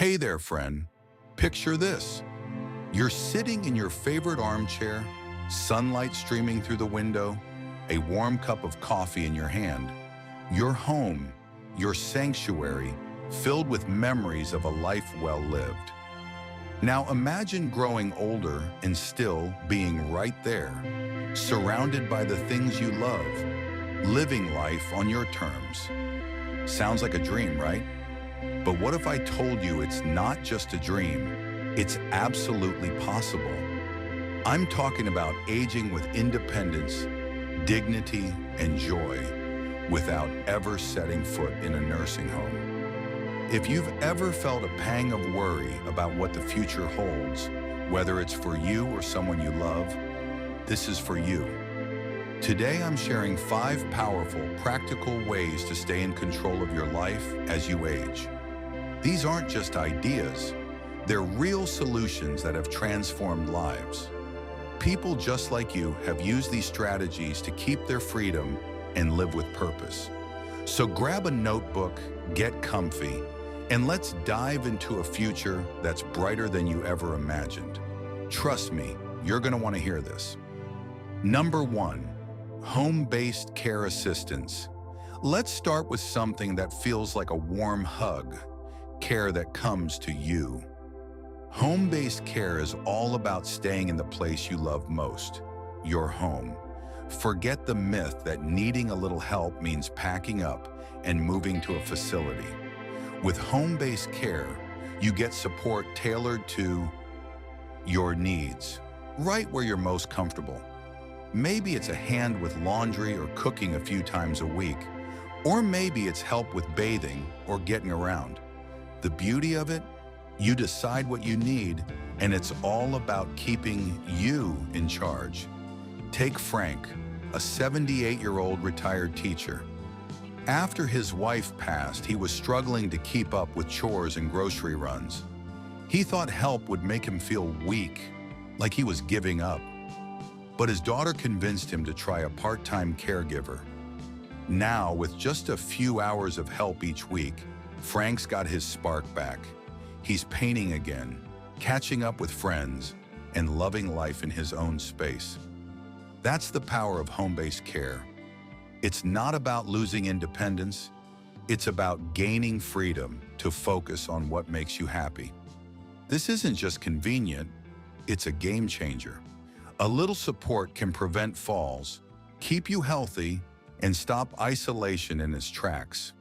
Hey there, friend. Picture this. You're sitting in your favorite armchair, sunlight streaming through the window, a warm cup of coffee in your hand. Your home, your sanctuary, filled with memories of a life well lived. Now imagine growing older and still being right there, surrounded by the things you love, living life on your terms. Sounds like a dream, right? But what if I told you it's not just a dream, it's absolutely possible? I'm talking about aging with independence, dignity, and joy without ever setting foot in a nursing home. If you've ever felt a pang of worry about what the future holds, whether it's for you or someone you love, this is for you. Today I'm sharing 5 powerful, practical ways to stay in control of your life as you age. These aren't just ideas, they're real solutions that have transformed lives. People just like you have used these strategies to keep their freedom and live with purpose. So grab a notebook, get comfy, and let's dive into a future that's brighter than you ever imagined. Trust me, you're going to want to hear this. Number 1. Home-based care assistance. Let's start with something that feels like a warm hug, care that comes to you. Home-based care is all about staying in the place you love most, your home. Forget the myth that needing a little help means packing up and moving to a facility. With home-based care, you get support tailored to your needs, right where you're most comfortable. Maybe it's a hand with laundry or cooking a few times a week, or maybe it's help with bathing or getting around. The beauty of it, you decide what you need, and it's all about keeping you in charge. Take Frank, a 78-year-old retired teacher. After his wife passed, he was struggling to keep up with chores and grocery runs. He thought help would make him feel weak, like he was giving up. But his daughter convinced him to try a part-time caregiver. Now, with just a few hours of help each week, Frank's got his spark back. He's painting again, catching up with friends, and loving life in his own space. That's the power of home-based care. It's not about losing independence, it's about gaining freedom to focus on what makes you happy. This isn't just convenient, it's a game changer. A little support can prevent falls, keep you healthy, and stop isolation in its tracks.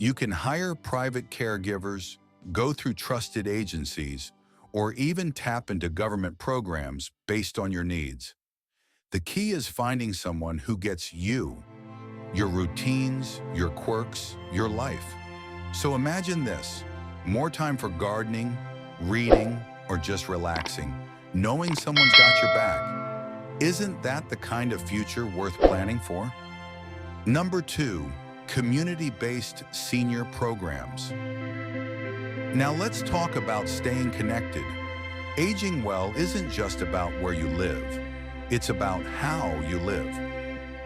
You can hire private caregivers, go through trusted agencies, or even tap into government programs based on your needs. The key is finding someone who gets you, your routines, your quirks, your life. So imagine this: more time for gardening, reading, or just relaxing, knowing someone's got your back. Isn't that the kind of future worth planning for? Number 2, community-based senior programs. Now let's talk about staying connected. Aging well isn't just about where you live, it's about how you live.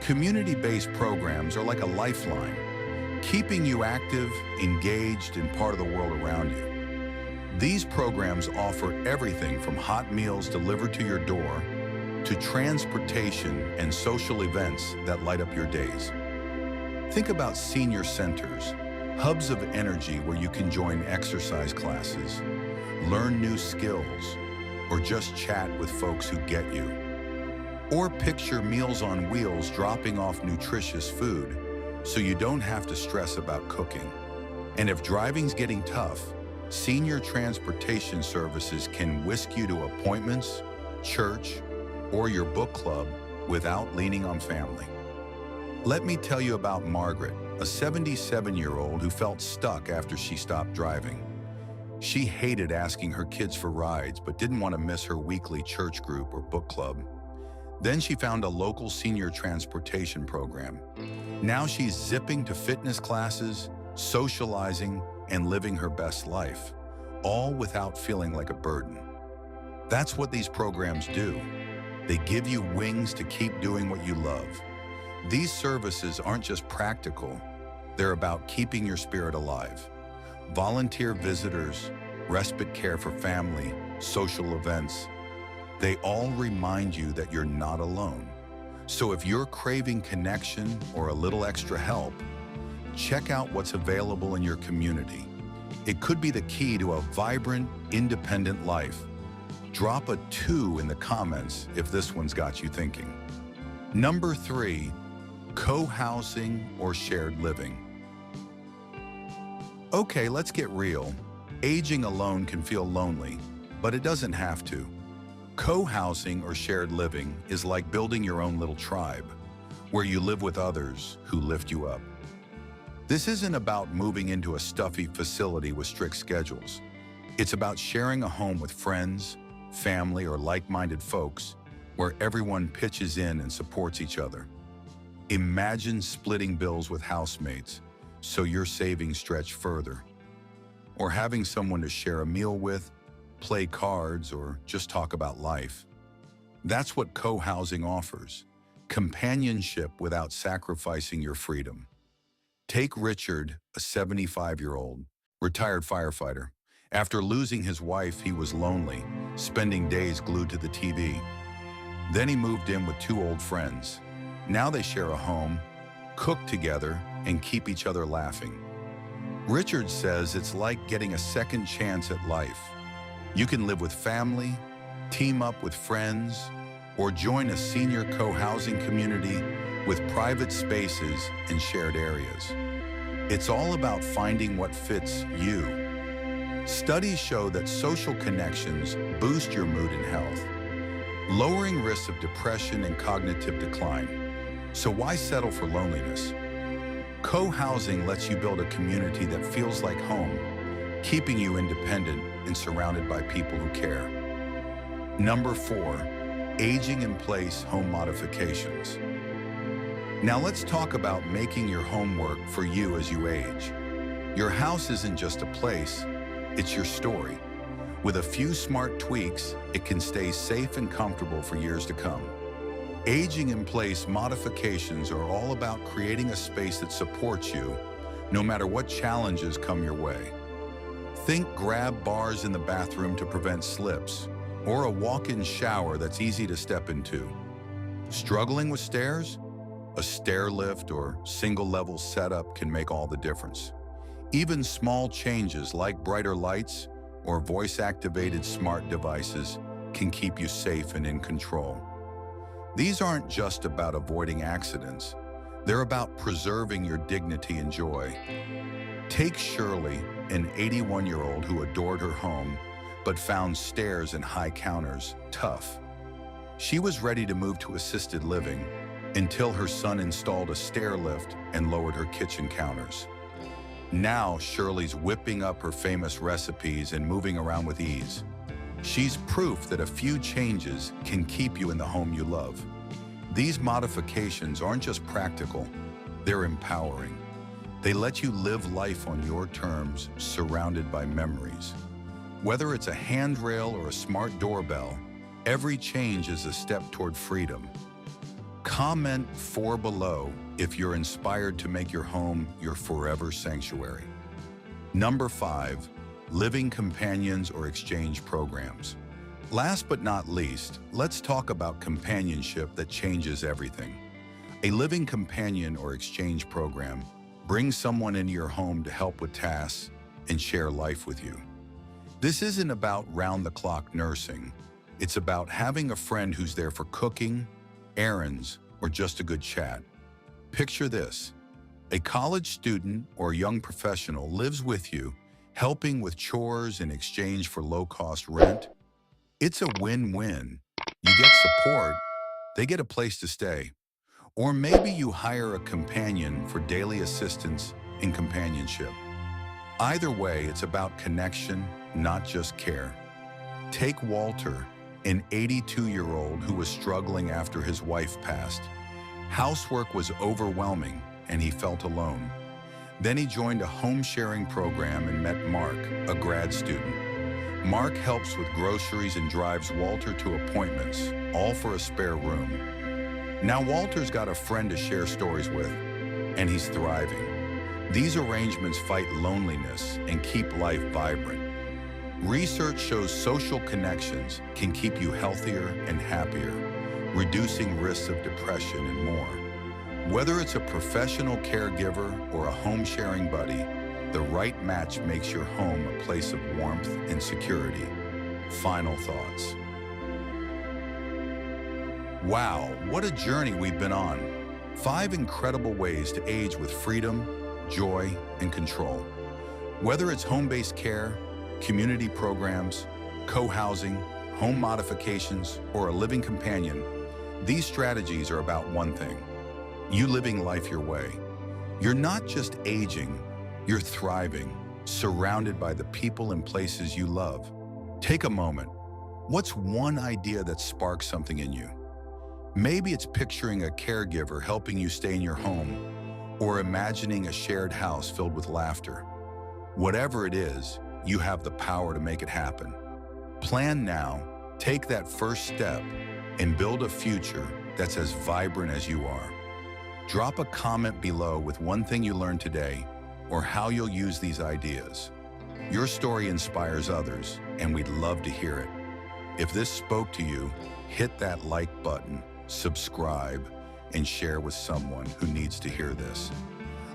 Community-based programs are like a lifeline, keeping you active, engaged, and part of the world around you. These programs offer everything from hot meals delivered to your door to transportation and social events that light up your days. Think about senior centers, hubs of energy where you can join exercise classes, learn new skills, or just chat with folks who get you. Or picture Meals on Wheels dropping off nutritious food so you don't have to stress about cooking. And if driving's getting tough, senior transportation services can whisk you to appointments, church, or your book club without leaning on family. Let me tell you about Margaret, a 77-year-old who felt stuck after she stopped driving. She hated asking her kids for rides, but didn't want to miss her weekly church group or book club. Then she found a local senior transportation program. Now she's zipping to fitness classes, socializing, and living her best life, all without feeling like a burden. That's what these programs do. They give you wings to keep doing what you love. These services aren't just practical, they're about keeping your spirit alive. Volunteer visitors, respite care for family, social events. They all remind you that you're not alone. So if you're craving connection or a little extra help, check out what's available in your community. It could be the key to a vibrant, independent life. Drop a 2 in the comments if this one's got you thinking. Number 3, co-housing or shared living. Okay, let's get real. Aging alone can feel lonely, but it doesn't have to. Co-housing or shared living is like building your own little tribe, where you live with others who lift you up. This isn't about moving into a stuffy facility with strict schedules. It's about sharing a home with friends, family, or like-minded folks where everyone pitches in and supports each other. Imagine splitting bills with housemates so your savings stretch further. Or having someone to share a meal with, play cards, or just talk about life. That's what co-housing offers: companionship without sacrificing your freedom. Take Richard, a 75-year-old, retired firefighter. After losing his wife, he was lonely, spending days glued to the TV. Then he moved in with 2 old friends. Now they share a home, cook together, and keep each other laughing. Richard says it's like getting a second chance at life. You can live with family, team up with friends, or join a senior co-housing community with private spaces and shared areas. It's all about finding what fits you. Studies show that social connections boost your mood and health, lowering risks of depression and cognitive decline. So why settle for loneliness? Co-housing lets you build a community that feels like home, keeping you independent and surrounded by people who care. Number 4, aging in place home modifications. Now let's talk about making your home work for you as you age. Your house isn't just a place, it's your story. With a few smart tweaks, it can stay safe and comfortable for years to come. Aging in place modifications are all about creating a space that supports you, no matter what challenges come your way. Think grab bars in the bathroom to prevent slips, or a walk-in shower that's easy to step into. Struggling with stairs? A stair lift or single-level setup can make all the difference. Even small changes like brighter lights or voice-activated smart devices can keep you safe and in control. These aren't just about avoiding accidents. They're about preserving your dignity and joy. Take Shirley, an 81-year-old who adored her home, but found stairs and high counters tough. She was ready to move to assisted living until her son installed a stair lift and lowered her kitchen counters. Now Shirley's whipping up her famous recipes and moving around with ease. She's proof that a few changes can keep you in the home you love. These modifications aren't just practical, they're empowering. They let you live life on your terms, surrounded by memories. Whether it's a handrail or a smart doorbell, every change is a step toward freedom. Comment 4 below if you're inspired to make your home your forever sanctuary. Number 5, living companions or exchange programs. Last but not least, let's talk about companionship that changes everything. A living companion or exchange program brings someone into your home to help with tasks and share life with you. This isn't about round-the-clock nursing. It's about having a friend who's there for cooking, errands, or just a good chat. Picture this: a college student or young professional lives with you, helping with chores in exchange for low-cost rent. It's a win-win. You get support, they get a place to stay. Or maybe you hire a companion for daily assistance and companionship. Either way, it's about connection, not just care. Take Walter, an 82-year-old who was struggling after his wife passed. Housework was overwhelming, and he felt alone. Then he joined a home-sharing program and met Mark, a grad student. Mark helps with groceries and drives Walter to appointments, all for a spare room. Now Walter's got a friend to share stories with, and he's thriving. These arrangements fight loneliness and keep life vibrant. Research shows social connections can keep you healthier and happier, reducing risks of depression and more. Whether it's a professional caregiver or a home-sharing buddy, the right match makes your home a place of warmth and security. Final thoughts. Wow, what a journey we've been on. 5 incredible ways to age with freedom, joy, and control. Whether it's home-based care, community programs, co-housing, home modifications, or a living companion, these strategies are about one thing: you living life your way. You're not just aging, you're thriving, surrounded by the people and places you love. Take a moment. What's one idea that sparks something in you? Maybe it's picturing a caregiver helping you stay in your home, or imagining a shared house filled with laughter. Whatever it is, you have the power to make it happen. Plan now, take that first step, and build a future that's as vibrant as you are. Drop a comment below with one thing you learned today, or how you'll use these ideas. Your story inspires others, and we'd love to hear it. If this spoke to you, hit that like button, subscribe, and share with someone who needs to hear this.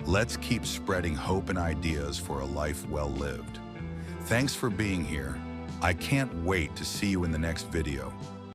Let's keep spreading hope and ideas for a life well lived. Thanks for being here. I can't wait to see you in the next video.